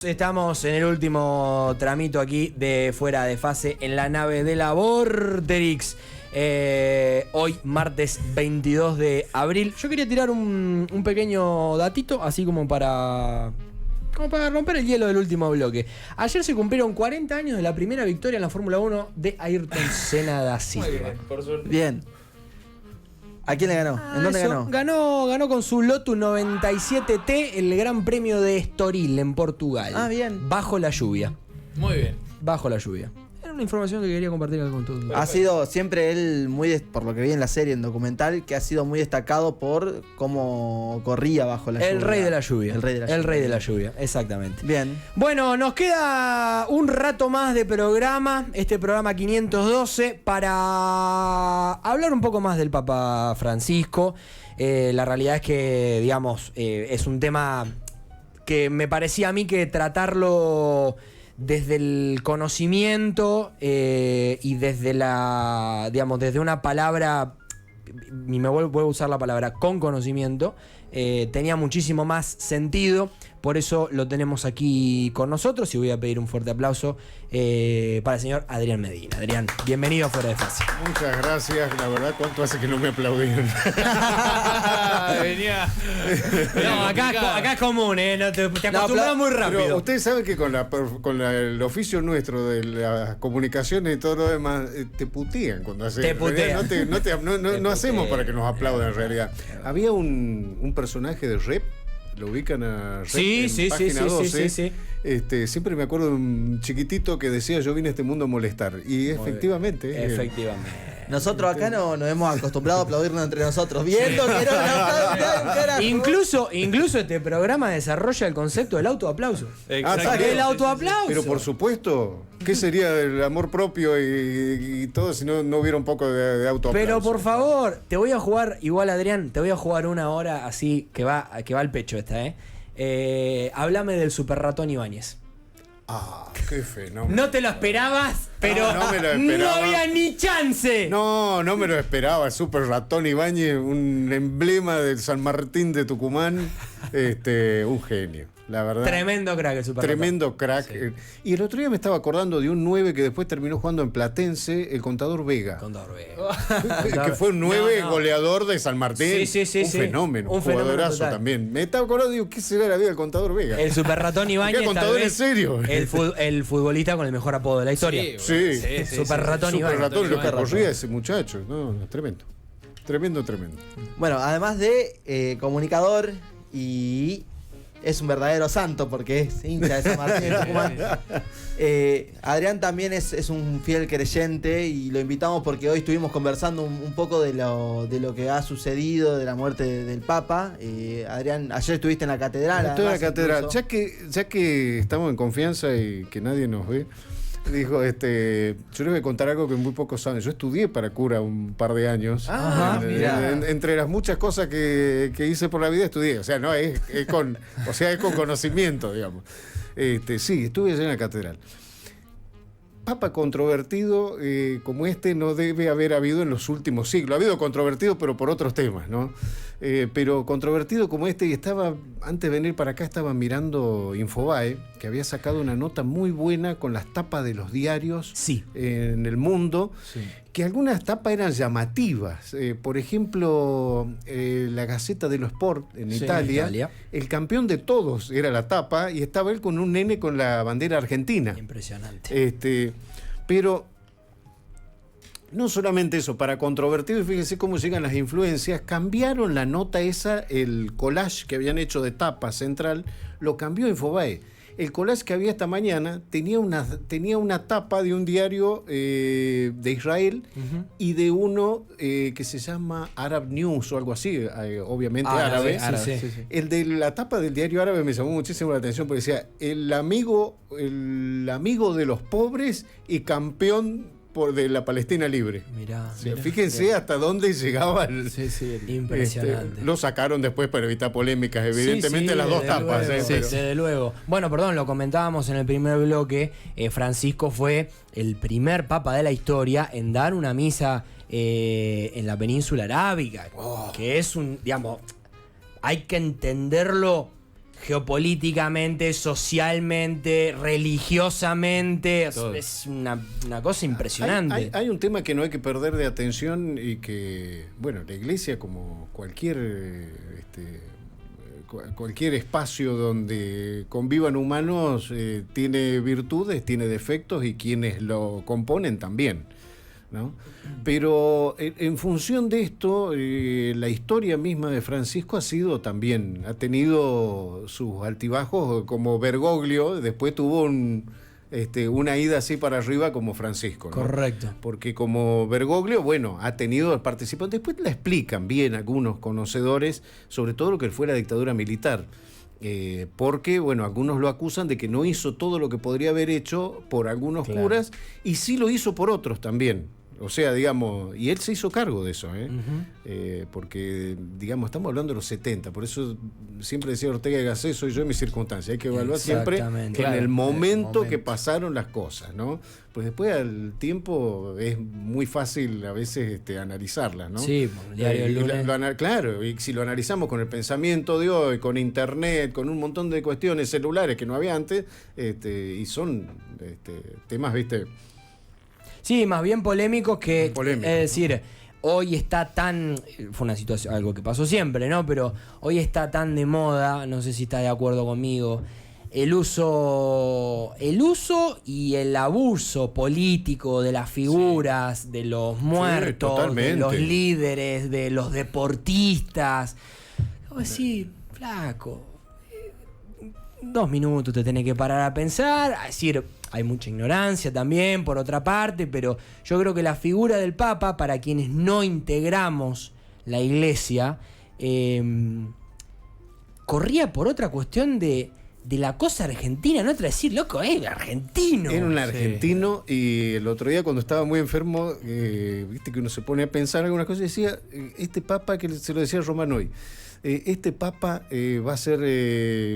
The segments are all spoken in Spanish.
Estamos en el último tramito aquí de Fuera de Fase en la nave de la Vorterix. Hoy, martes 22 de abril. Yo quería tirar un pequeño datito, así como para romper el hielo del último bloque. Ayer se cumplieron 40 años de la primera victoria en la Fórmula 1 de Ayrton Senna da Silva. Muy bien, por suerte. Bien. ¿A quién le ganó? ¿En dónde ganó? Ganó con su Lotus 97T el Gran Premio de Estoril en Portugal. Ah, bien. Bajo la lluvia. Muy bien. Bajo la lluvia. Era una información que quería compartir con todos. Ha sido siempre él por lo que vi en la serie, en documental, que ha sido muy destacado por cómo corría bajo la lluvia. El rey de la lluvia. El rey de la lluvia. El rey de la lluvia, exactamente. Bien. Bueno, nos queda un rato más de programa, este programa 512, para hablar un poco más del Papa Francisco. La realidad es que, digamos, es un tema que me parecía a mí que tratarlo desde el conocimiento y desde desde una palabra, y me vuelvo a usar la palabra con conocimiento, tenía muchísimo más sentido. Por eso lo tenemos aquí con nosotros y voy a pedir un fuerte aplauso para el señor Adrián Medina. Adrián, bienvenido a Fuera de Fase. Muchas gracias, la verdad, ¿cuánto hace que no me aplaudieron? Venía. No, acá es común, no te acostumbras muy rápido. Pero ustedes saben que con el oficio nuestro de las comunicaciones y todo lo demás, te putean cuando haces. Te putean. No hacemos para que nos aplaudan en realidad. Había un personaje de Rep. Lo ubican a Rep en página 12. Sí. Siempre me acuerdo de un chiquitito que decía: yo vine a este mundo a molestar. Y efectivamente. Efectivamente. Nosotros acá no nos hemos acostumbrado a aplaudirnos entre nosotros, viendo que no carajo. Incluso este programa desarrolla el concepto del autoaplauso. Exacto. El autoaplauso. Pero por supuesto, ¿qué sería del amor propio y todo si no hubiera un poco de autoaplauso? Pero por favor, te voy a jugar, igual Adrián, te voy a jugar una hora así que va al pecho esta, háblame del Super Ratón Ibáñez. Ah, qué fenómeno. No te lo esperabas, pero No me lo esperaba. no había ni chance. No me lo esperaba. El Super Ratón Ibáñez, un emblema del San Martín de Tucumán. Un genio, la verdad. Tremendo crack el Super Tremendo Ratón. crack. Sí. Y el otro día me estaba acordando de un 9 que después terminó jugando en Platense, el Contador Vega. Contador Vega. Que fue un 9 No. goleador de San Martín. Sí. Un fenómeno, un fenómeno jugadorazo total. también. Me estaba acordando, digo, ¿qué será la vida del Contador Vega? El Super Ratón Ibáñez. ¿Qué contador tal vez en serio? El futbolista con el mejor apodo de la historia. Sí. Super Ratón Super Ibáñez. Ratón, lo que Super corría Ratón. ese muchacho. No, tremendo. Tremendo. Bueno, además de comunicador y es un verdadero santo porque es hincha de San Martín de Tucumán. Adrián también es un fiel creyente y lo invitamos porque hoy estuvimos conversando un poco de lo que ha sucedido, de la muerte del Papa. Adrián, ayer estuviste en la catedral. Estoy en la además, catedral. incluso. Ya que estamos en confianza y que nadie nos ve, dijo, yo les voy a contar algo que muy pocos saben. Yo estudié para cura un par de años. Ajá, mirá. Entre las muchas cosas que hice por la vida estudié. O sea, no es con conocimiento, digamos. Sí, estuve allá en la catedral. Papa controvertido como no debe haber habido en los últimos siglos. Ha habido controvertido, pero por otros temas, ¿no? Pero controvertido como y antes de venir para acá estaba mirando Infobae, que había sacado una nota muy buena con las tapas de los diarios en el mundo, que algunas tapas eran llamativas. Por ejemplo, la Gazzetta dello Sport en Italia, el campeón de todos era la tapa y estaba él con un nene con la bandera argentina. Impresionante. Pero no solamente eso, para controvertido, fíjense cómo llegan las influencias, cambiaron la nota esa, el collage que habían hecho de tapa central, lo cambió Infobae. El collage que había esta mañana tenía una tapa de un diario de Israel y de uno que se llama Arab News o algo así, obviamente árabe. Sí. El de la tapa del diario árabe me llamó muchísimo la atención porque decía el amigo de los pobres y campeón de la Palestina libre. Mirá. Fíjense hasta dónde llegaba Impresionante. lo sacaron después para evitar polémicas, evidentemente, las dos tapas. Luego, desde luego. Bueno, perdón, lo comentábamos en el primer bloque. Francisco fue el primer papa de la historia en dar una misa en la península arábiga. Que es hay que entenderlo geopolíticamente, socialmente, religiosamente. Todo. Es una cosa impresionante. Hay un tema que no hay que perder de atención y que, bueno, la iglesia, como cualquier espacio donde convivan humanos, tiene virtudes, tiene defectos y quienes lo componen también, ¿no? Pero en función de esto, la historia misma de Francisco ha tenido sus altibajos, como Bergoglio, después tuvo una ida así para arriba como Francisco, ¿no? Correcto. Porque como Bergoglio, bueno, ha tenido participantes, después la explican bien algunos conocedores, sobre todo lo que fue la dictadura militar. Porque, bueno, algunos lo acusan de que no hizo todo lo que podría haber hecho por algunos curas, y sí lo hizo por otros también. O sea, digamos, y él se hizo cargo de eso, porque, digamos, estamos hablando de los 70, por eso siempre decía Ortega y Gasset, soy yo en mis circunstancias. Hay que evaluar siempre en el momento que pasaron las cosas, ¿no? Pues después al tiempo es muy fácil a veces analizarlas, ¿no? Sí, el diario del lunes. Claro, y si lo analizamos con el pensamiento de hoy, con internet, con un montón de cuestiones celulares que no había antes, y son temas, ¿viste? Sí, más bien polémicos que, Polémico, es decir, hoy está tan, fue una situación, algo que pasó siempre, ¿no? Pero hoy está tan de moda, no sé si está de acuerdo conmigo, el uso y el abuso político de las figuras, de los muertos, de los líderes, de los deportistas. Como decir, flaco, 2 minutos te tenés que parar a pensar, a decir... Hay mucha ignorancia también, por otra parte, pero yo creo que la figura del Papa, para quienes no integramos la Iglesia, corría por otra cuestión de la cosa argentina, no otra decir, loco, argentino. Era un argentino, y el otro día cuando estaba muy enfermo, viste que uno se pone a pensar algunas cosas y decía, este Papa, que se lo decía Román hoy, este Papa va a ser,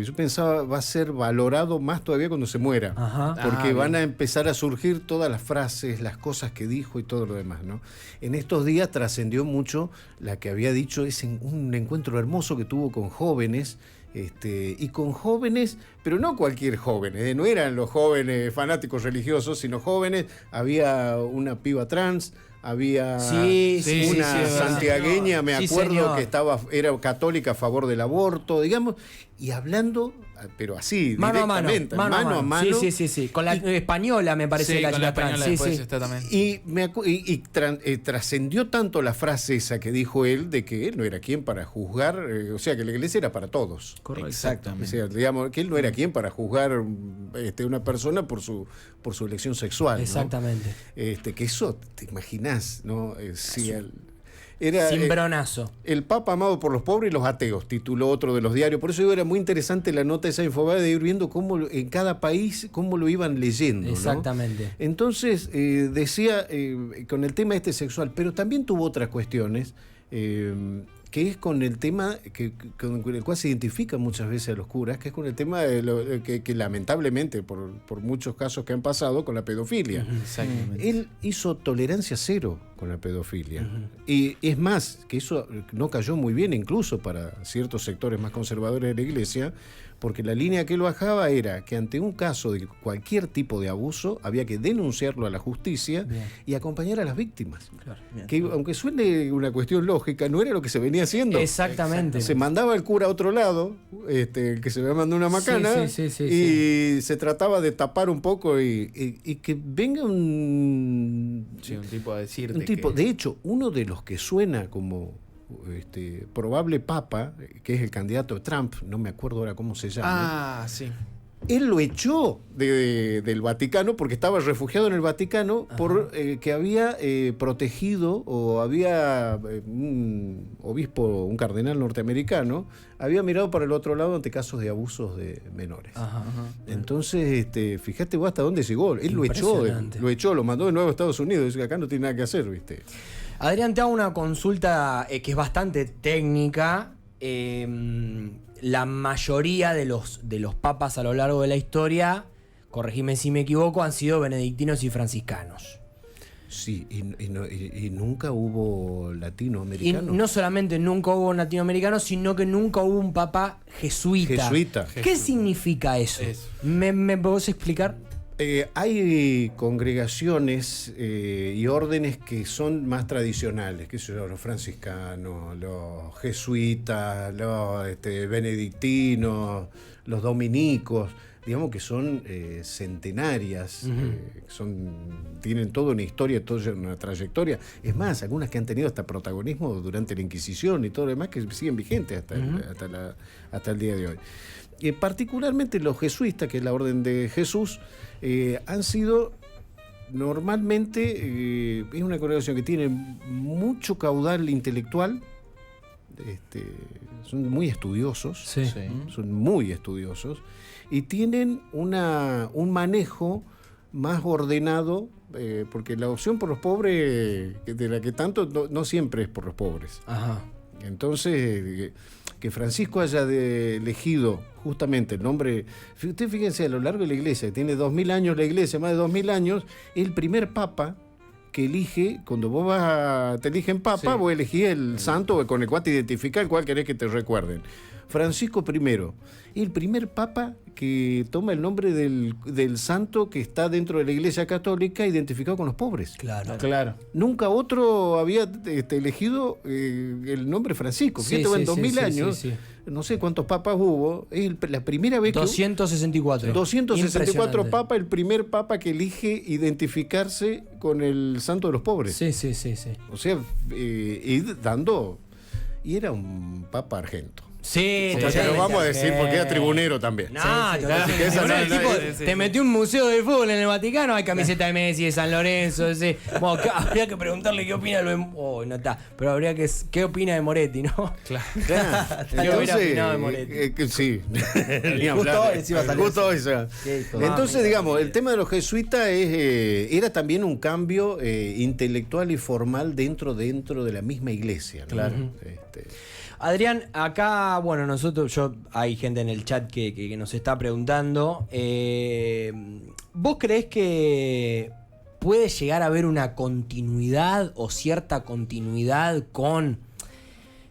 yo pensaba, va a ser valorado más todavía cuando se muera. Ajá. Porque van a empezar a surgir todas las frases, las cosas que dijo y todo lo demás, ¿no? En estos días trascendió mucho la que había dicho, es un encuentro hermoso que tuvo con jóvenes, y con jóvenes, pero no cualquier jóvenes, no eran los jóvenes fanáticos religiosos, sino jóvenes, había una piba trans, había una santiagueña, me acuerdo, que era católica a favor del aborto, digamos, y hablando, pero así, mano directamente, a mano. Sí. Con la española, me parece, la con la española después está también. Y trascendió tanto la frase esa que dijo él, de que él no era quien para juzgar, o sea, que la iglesia era para todos. Correcto. Exactamente. O sea, digamos, que él no era quien para juzgar una persona por su elección sexual. Exactamente. ¿No? Que eso, te imaginás, ¿no? Cimbronazo. El Papa amado por los pobres y los ateos, tituló otro de los diarios. Por eso digo, era muy interesante la nota esa Infobae de ir viendo cómo en cada país cómo lo iban leyendo, ¿no? Exactamente. Entonces, decía, con el tema sexual, pero también tuvo otras cuestiones, que es con el tema con el cual se identifican muchas veces a los curas, que es con el tema de que lamentablemente, por muchos casos que han pasado, con la pedofilia. Exactamente. Él hizo tolerancia cero con la pedofilia. Y es más, que eso no cayó muy bien incluso para ciertos sectores más conservadores de la Iglesia, porque la línea que él bajaba era que ante un caso de cualquier tipo de abuso había que denunciarlo a la justicia y acompañar a las víctimas. Claro. Que aunque suene una cuestión lógica, no era lo que se venía haciendo. Exactamente. Se mandaba el cura a otro lado, que se había mandado una macana, Sí, y se trataba de tapar un poco y que venga un tipo a decirte un tipo. De hecho, uno de los que suena como probable papa, que es el candidato de Trump, no me acuerdo ahora cómo se llama. Sí. Él lo echó del Vaticano porque estaba refugiado en el Vaticano por que había protegido, o había un obispo, un cardenal norteamericano, había mirado para el otro lado ante casos de abusos de menores. Entonces, fíjate vos hasta dónde llegó. Él lo echó, lo mandó de nuevo a Estados Unidos. Dice que acá no tiene nada que hacer, ¿viste? Adrián, te hago una consulta que es bastante técnica. La mayoría de los papas a lo largo de la historia, corregime si me equivoco, han sido benedictinos y franciscanos. Sí, y nunca hubo Y latinoamericano. no solamente nunca hubo un latinoamericano, sino que nunca hubo un papa jesuita. Jesuita. ¿Qué significa eso? Eso. ¿Me podés explicar? Hay congregaciones y órdenes que son más tradicionales, que son los franciscanos, los jesuitas, los benedictinos, los dominicos, digamos que son centenarias, tienen toda una historia, toda una trayectoria. Es más, algunas que han tenido hasta protagonismo durante la Inquisición y todo lo demás que siguen vigentes hasta el día de hoy. Particularmente los jesuitas, que es la Orden de Jesús, han sido normalmente, es una congregación que tiene mucho caudal intelectual, son muy estudiosos, Sí. son muy estudiosos, y tienen un manejo más ordenado, porque la opción por los pobres, de la que tanto, no siempre es por los pobres. Ajá. Entonces, que Francisco haya elegido justamente el nombre, usted fíjense, a lo largo de la iglesia, tiene 2000 años la iglesia, más de 2000 años, el primer papa que elige, cuando vos te eligen papa, Sí. vos elegís el santo con el cual te identificás, el cual querés que te recuerden. Francisco I, el primer papa que toma el nombre del santo que está dentro de la Iglesia Católica identificado con los pobres. Claro. Nunca otro había elegido el nombre Francisco. Sí, Fíjate, sí, en 2000 sí, sí, años, sí. no sé cuántos papas hubo, es la primera vez que 264. 264 Impresionante. papas, el primer papa que elige identificarse con el santo de los pobres. Sí. O sea, y era un papa argento. Sí, O sea, totalmente. lo vamos a decir porque era tribunero también. No, Sí, totalmente. que esa Bueno, no- el no- tipo sí, te sí. metió un museo de fútbol en el Vaticano, hay camiseta de Messi, de San Lorenzo, ese. Bueno, habría que preguntarle qué opina no está. Pero habría que qué opina de Moretti, ¿no? Claro. Claro. ¿Qué hubiera opinado de Moretti? Sí. Justo hoy les iba a salir Justo así. hoy se va. Qué hijo de- Entonces, digamos, el tema de los jesuitas era también un cambio intelectual y formal dentro de la misma iglesia, ¿no? Claro. Adrián, acá, bueno, hay gente en el chat que nos está preguntando. ¿Vos creés que puede llegar a haber una continuidad o cierta continuidad con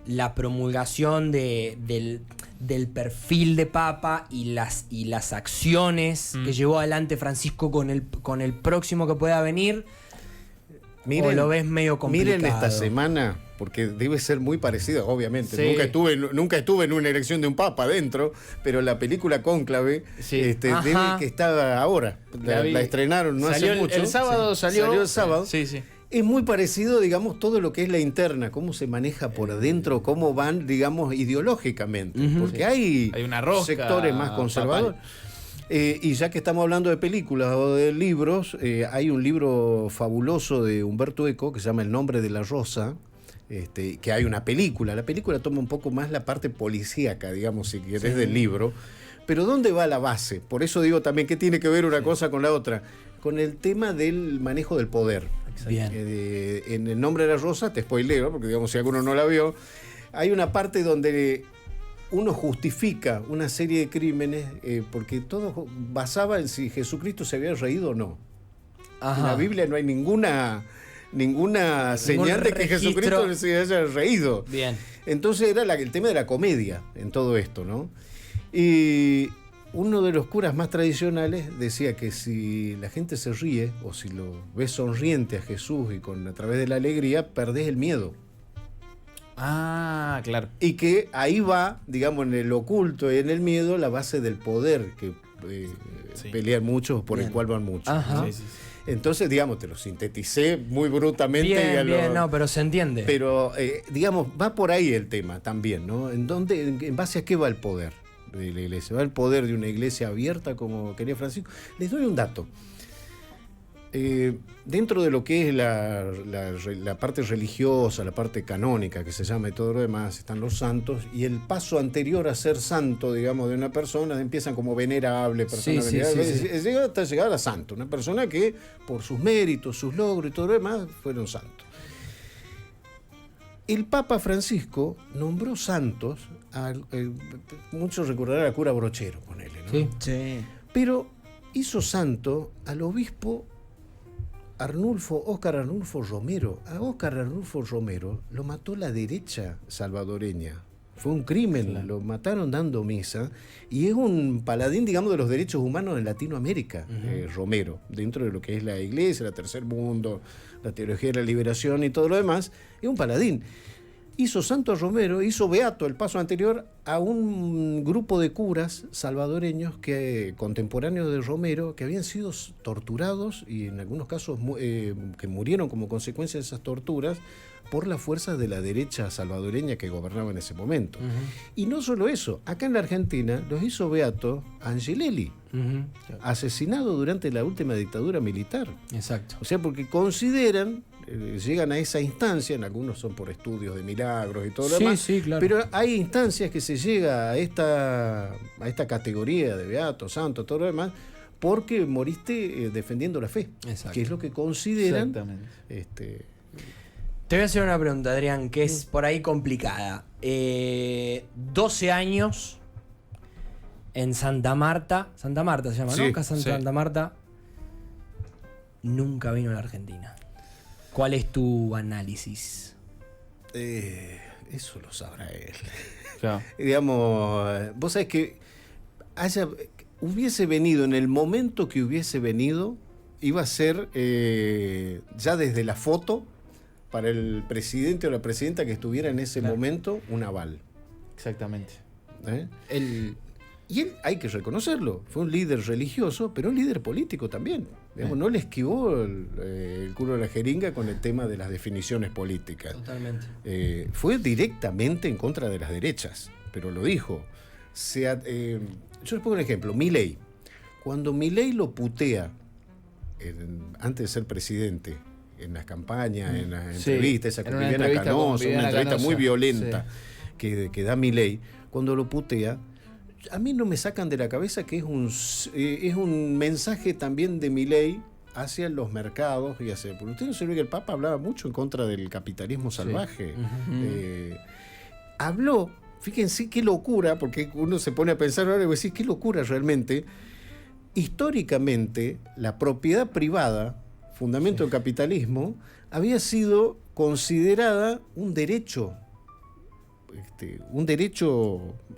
la promulgación del perfil de Papa y las acciones que llevó adelante Francisco con el próximo que pueda venir? ¿O lo ves medio complicado? Miren esta semana, porque debe ser muy parecida, obviamente. Sí. Nunca estuve en una elección de un papa adentro, pero la película Cónclave Sí. Ajá. debe que está ahora. La vi. La estrenaron no Salió hace mucho. el sábado, Sí. salió. el sábado. Sí. Es muy parecido, digamos, todo lo que es la interna, cómo se maneja por adentro, cómo van, digamos, ideológicamente. Porque Sí. hay Hay una rosca sectores más conservadores. Y ya que estamos hablando de películas o de libros, hay un libro fabuloso de Humberto Eco que se llama El nombre de la rosa, que hay una película. La película toma un poco más la parte policíaca, digamos, si querés, del libro. Pero ¿dónde va la base? Por eso digo también que tiene que ver una cosa con la otra. Con el tema del manejo del poder. Bien. En El nombre de la rosa, te spoileo, porque digamos si alguno no la vio, hay una parte donde uno justifica una serie de crímenes porque todo basaba en si Jesucristo se había reído o no. Ajá. En la Biblia no hay ninguna señal de que registro. Jesucristo se haya reído. Bien. Entonces era el tema de la comedia en todo esto, ¿no? Y uno de los curas más tradicionales decía que si la gente se ríe o si lo ves sonriente a Jesús y a través de la alegría, perdés el miedo. Ah, claro. Y que ahí va, digamos, en el oculto y en el miedo, la base del poder que Sí. pelean muchos, por el cual van muchos. Ajá. Sí. Entonces, digamos, te lo sinteticé muy brutamente. Bien, no, pero se entiende. Pero, digamos, va por ahí el tema también, ¿no? ¿En base a qué va el poder de la iglesia? ¿Va el poder de una iglesia abierta como quería Francisco? Les doy un dato. Dentro de lo que es la parte religiosa, la parte canónica que se llama y todo lo demás, están los santos, y el paso anterior a ser santo, digamos, de una persona, empiezan como venerable, persona Sí, venerable, sí. llega hasta llegar a santo, una persona que por sus méritos, sus logros y todo lo demás, fueron santos. El Papa Francisco nombró santos, muchos recordarán al cura Brochero, ponele, ¿no? Sí. Sí. Pero hizo santo al obispo Óscar Arnulfo Romero. A Óscar Arnulfo Romero lo mató la derecha salvadoreña. Fue un crimen, Claro. lo mataron dando misa, y es un paladín, digamos, de los derechos humanos en Latinoamérica, Romero, dentro de lo que es la iglesia, el tercer mundo, la teología de la liberación y todo lo demás, es un paladín. Hizo santo Romero, hizo beato el paso anterior a un grupo de curas salvadoreños contemporáneos de Romero, que habían sido torturados y en algunos casos que murieron como consecuencia de esas torturas por las fuerzas de la derecha salvadoreña que gobernaba en ese momento. Y no solo eso, acá en la Argentina los hizo beato Angelelli, asesinado durante la última dictadura militar. Exacto. O sea, porque consideran, llegan a esa instancia, en algunos son por estudios de milagros y todo lo demás, Sí, claro. pero hay instancias que se llega a esta categoría de beato, santo, todo lo demás, porque moriste defendiendo la fe, Exacto. que es lo que consideran. Exactamente. Te voy a hacer una pregunta, Adrián, que es por ahí complicada. 12 años en Santa Marta se llama, ¿no? Sí, Casa en sí. Santa Marta. Nunca vino a la Argentina. ¿Cuál es tu análisis? Eso lo sabrá él. Claro. Digamos, vos sabés que hubiese venido, en el momento que hubiese venido, iba a ser ya desde la foto para el presidente o la presidenta que estuviera en ese Claro. momento un aval. Exactamente. ¿Eh? El, Y él, hay que reconocerlo, fue un líder religioso, pero un líder político también. Digamos, no le esquivó el culo de la jeringa con el tema de las definiciones políticas. totalmente. Fue directamente en contra de las derechas, pero lo dijo. Yo les pongo un ejemplo, Milei. Cuando Milei lo putea, antes de ser presidente, en las campañas, en las Sí, entrevistas, esa en con una Viviana entrevista con Canosa, una Viviana entrevista muy Canosa, violenta que da Milei, cuando lo putea, a mí no me sacan de la cabeza que es un mensaje también de Milei hacia los mercados y hacia... Porque usted no se ve que el Papa hablaba mucho en contra del capitalismo salvaje. Habló, fíjense qué locura, porque uno se pone a pensar ahora y decir qué locura realmente. Históricamente, la propiedad privada, fundamento del capitalismo, había sido considerada un derecho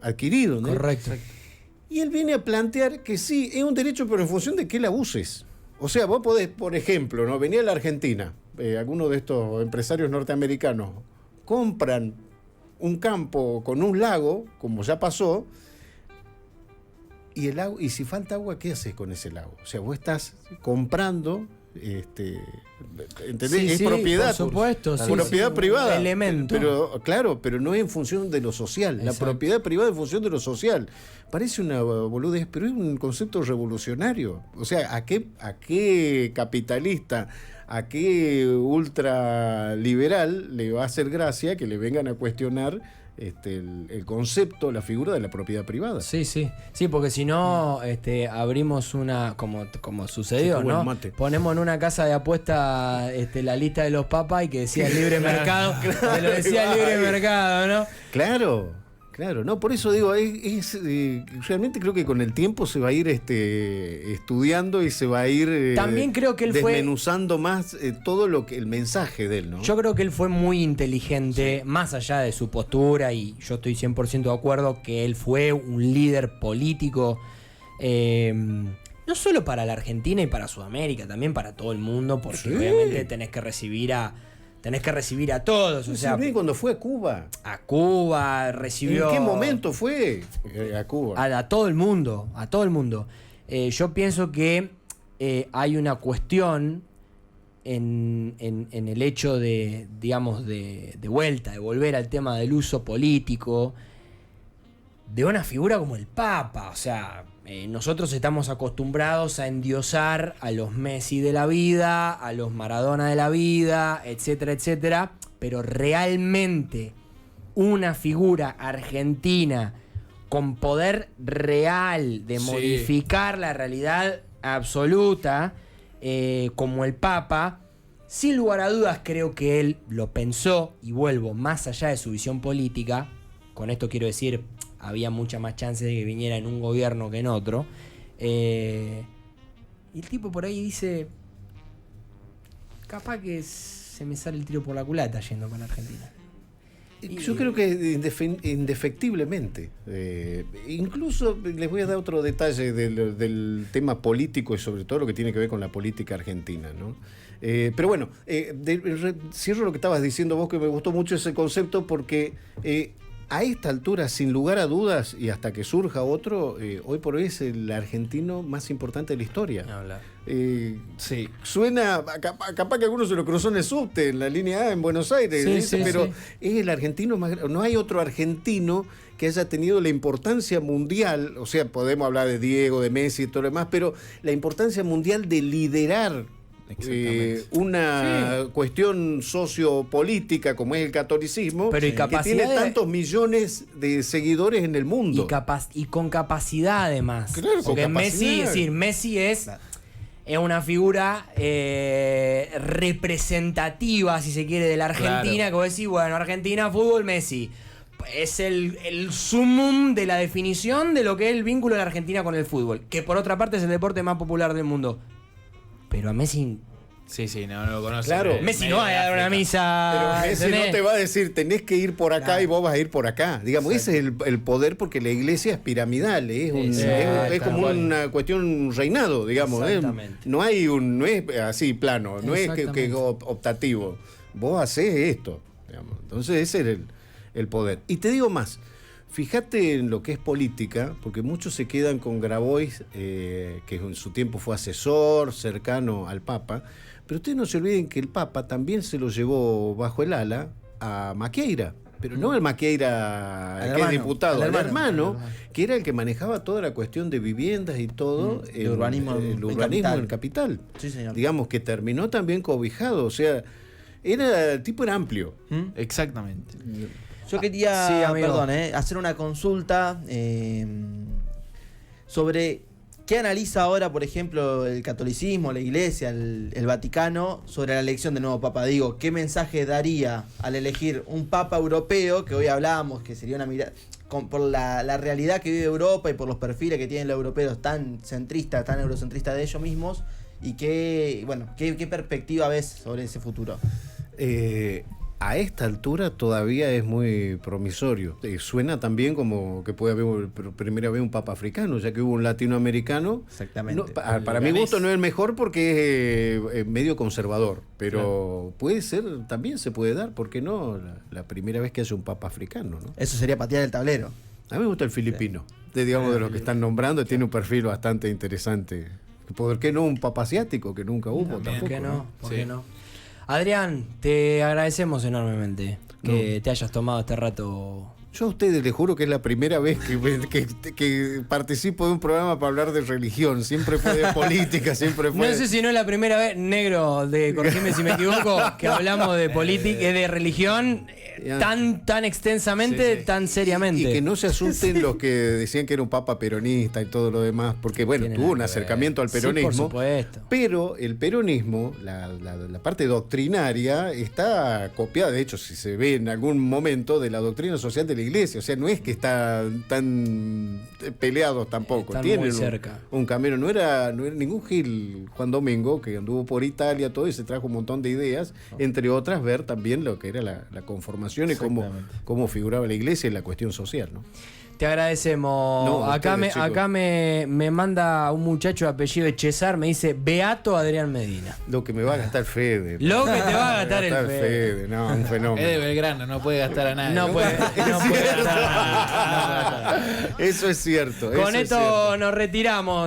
adquirido, ¿no? Correcto. Y él viene a plantear que sí, es un derecho, pero en función de que la uses. O sea, vos podés, por ejemplo, ¿no? Venía a la Argentina, algunos de estos empresarios norteamericanos compran un campo con un lago, como ya pasó, y el agua, y si falta agua, ¿qué haces con ese lago? O sea, vos estás comprando, ¿entendés? Sí, Es sí, propiedad. por supuesto, sí, propiedad sí, privada. elemento. Pero, claro, pero no es en función de lo social. Exacto. La propiedad privada en función de lo social. Parece una boludez, pero es un concepto revolucionario. O sea, ¿a qué capitalista, a qué ultraliberal le va a hacer gracia que le vengan a cuestionar el concepto, la figura de la propiedad privada? Sí, porque si no abrimos una, como sucedió, Sí, qué buen ¿no? mate. Ponemos en una casa de apuesta la lista de los papas y que decía libre mercado, que lo decía libre mercado, ¿no? Claro, no, por eso digo, realmente creo que con el tiempo se va a ir estudiando y se va a ir También creo que él fue- desmenuzando más todo el mensaje de él, ¿no? Yo creo que él fue muy inteligente, más allá de su postura, y yo estoy 100% de acuerdo que él fue un líder político, no solo para la Argentina y para Sudamérica, también para todo el mundo, porque Sí. obviamente tenés que recibir a todos, o sea, Sí, cuando fue a Cuba. a Cuba recibió... ¿En qué momento fue a Cuba? A todo el mundo, a todo el mundo. Yo pienso que hay una cuestión en el hecho de, digamos, de vuelta, de volver al tema del uso político de una figura como el Papa. O sea, nosotros estamos acostumbrados a endiosar a los Messi de la vida, a los Maradona de la vida, etcétera, etcétera, pero realmente una figura argentina con poder real de Sí. modificar la realidad absoluta, como el Papa, sin lugar a dudas creo que él lo pensó, y vuelvo, más allá de su visión política. Con esto quiero decir, había muchas más chances de que viniera en un gobierno que en otro. Y el tipo por ahí dice, capaz que se me sale el tiro por la culata yendo para Argentina. Yo creo que indefectiblemente. Incluso les voy a dar otro detalle del tema político y sobre todo lo que tiene que ver con la política argentina, ¿no? Pero bueno, cierro lo que estabas diciendo vos, que me gustó mucho ese concepto, porque a esta altura, sin lugar a dudas, y hasta que surja otro, hoy por hoy es el argentino más importante de la historia. Sí. Suena, capaz que algunos se lo cruzó en el subte, en la línea A en Buenos Aires, pero es el argentino más grande. No hay otro argentino que haya tenido la importancia mundial, o sea, podemos hablar de Diego, de Messi y todo lo demás, pero la importancia mundial de liderar una cuestión sociopolítica como es el catolicismo, pero que tiene tantos millones de seguidores en el mundo. Y con capacidad además. Claro, porque Messi es una figura representativa, si se quiere, de la Argentina, claro. que vos decís, bueno, Argentina, fútbol, Messi. Es el sumum de la definición de lo que es el vínculo de la Argentina con el fútbol, que por otra parte es el deporte más popular del mundo. Pero a Messi... Sí, no lo conoce. Claro. Messi no va a dar una misa... Pero Messi no te va a decir, tenés que ir por acá y vos vas a ir por acá. Digamos, ese es el poder, porque la iglesia es piramidal, es como una cuestión reinado, digamos. No es así plano, no es que optativo. Vos hacés esto, digamos. Entonces ese es el poder. Y te digo más, fíjate en lo que es política, porque muchos se quedan con Grabois, que en su tiempo fue asesor, cercano al Papa, pero ustedes no se olviden que el Papa también se lo llevó bajo el ala a Maqueira, pero no el Maqueira que es diputado, al hermano, que era el que manejaba toda la cuestión de viviendas y todo, el urbanismo en capital. Sí, señor. Digamos que terminó también cobijado, o sea, el tipo era amplio. Exactamente. Yo quería, hacer una consulta sobre qué analiza ahora, por ejemplo, el catolicismo, la Iglesia, el Vaticano, sobre la elección del nuevo Papa. Digo, ¿qué mensaje daría al elegir un Papa europeo, que hoy hablábamos, que sería una mirada, por la realidad que vive Europa y por los perfiles que tienen los europeos tan centristas, tan eurocentristas de ellos mismos? Y qué perspectiva ves sobre ese futuro? A esta altura todavía es muy promisorio. Suena también como que puede haber por primera vez un papa africano, ya que hubo un latinoamericano. Exactamente. No, para mi gusto no es el mejor porque es medio conservador, pero puede ser, también se puede dar, ¿por qué no? La primera vez que haya un papa africano, ¿no? Eso sería patear el tablero. A mí me gusta el filipino, de los que están nombrando, tiene un perfil bastante interesante. ¿Por qué no un papa asiático, que nunca hubo tampoco? ¿Por qué no? ¿Por qué no? Adrián, te agradecemos enormemente que te hayas tomado este rato. Yo a ustedes les juro que es la primera vez que participo de un programa para hablar de religión. Siempre fue de política, siempre fue... No sé si no es la primera vez, negro, corregime si me equivoco, que hablamos de política, de religión tan extensamente, tan seriamente. Y que no se asusten los que decían que era un papa peronista y todo lo demás, porque bueno, tuvo un acercamiento al peronismo. Sí, por supuesto. Pero el peronismo, la parte doctrinaria, está copiada, de hecho, si se ve en algún momento, de la doctrina social de la Iglesia. O sea, no es que están tan peleados tampoco. Están tienen muy cerca. Un camino. No era ningún Gil Juan Domingo, que anduvo por Italia, todo, y se trajo un montón de ideas, entre otras ver también lo que era la conformación y cómo figuraba la Iglesia y la cuestión social, ¿no? Te agradecemos. No, acá ustedes, me manda un muchacho de apellido Echezar, me dice Beato Adrián Medina. Lo que me va a gastar Fede. Lo que te va a gastar el Fede. No, un fenómeno. Es de Belgrano, no puede gastar a nadie. No puede gastar. Eso es cierto. Con esto nos retiramos.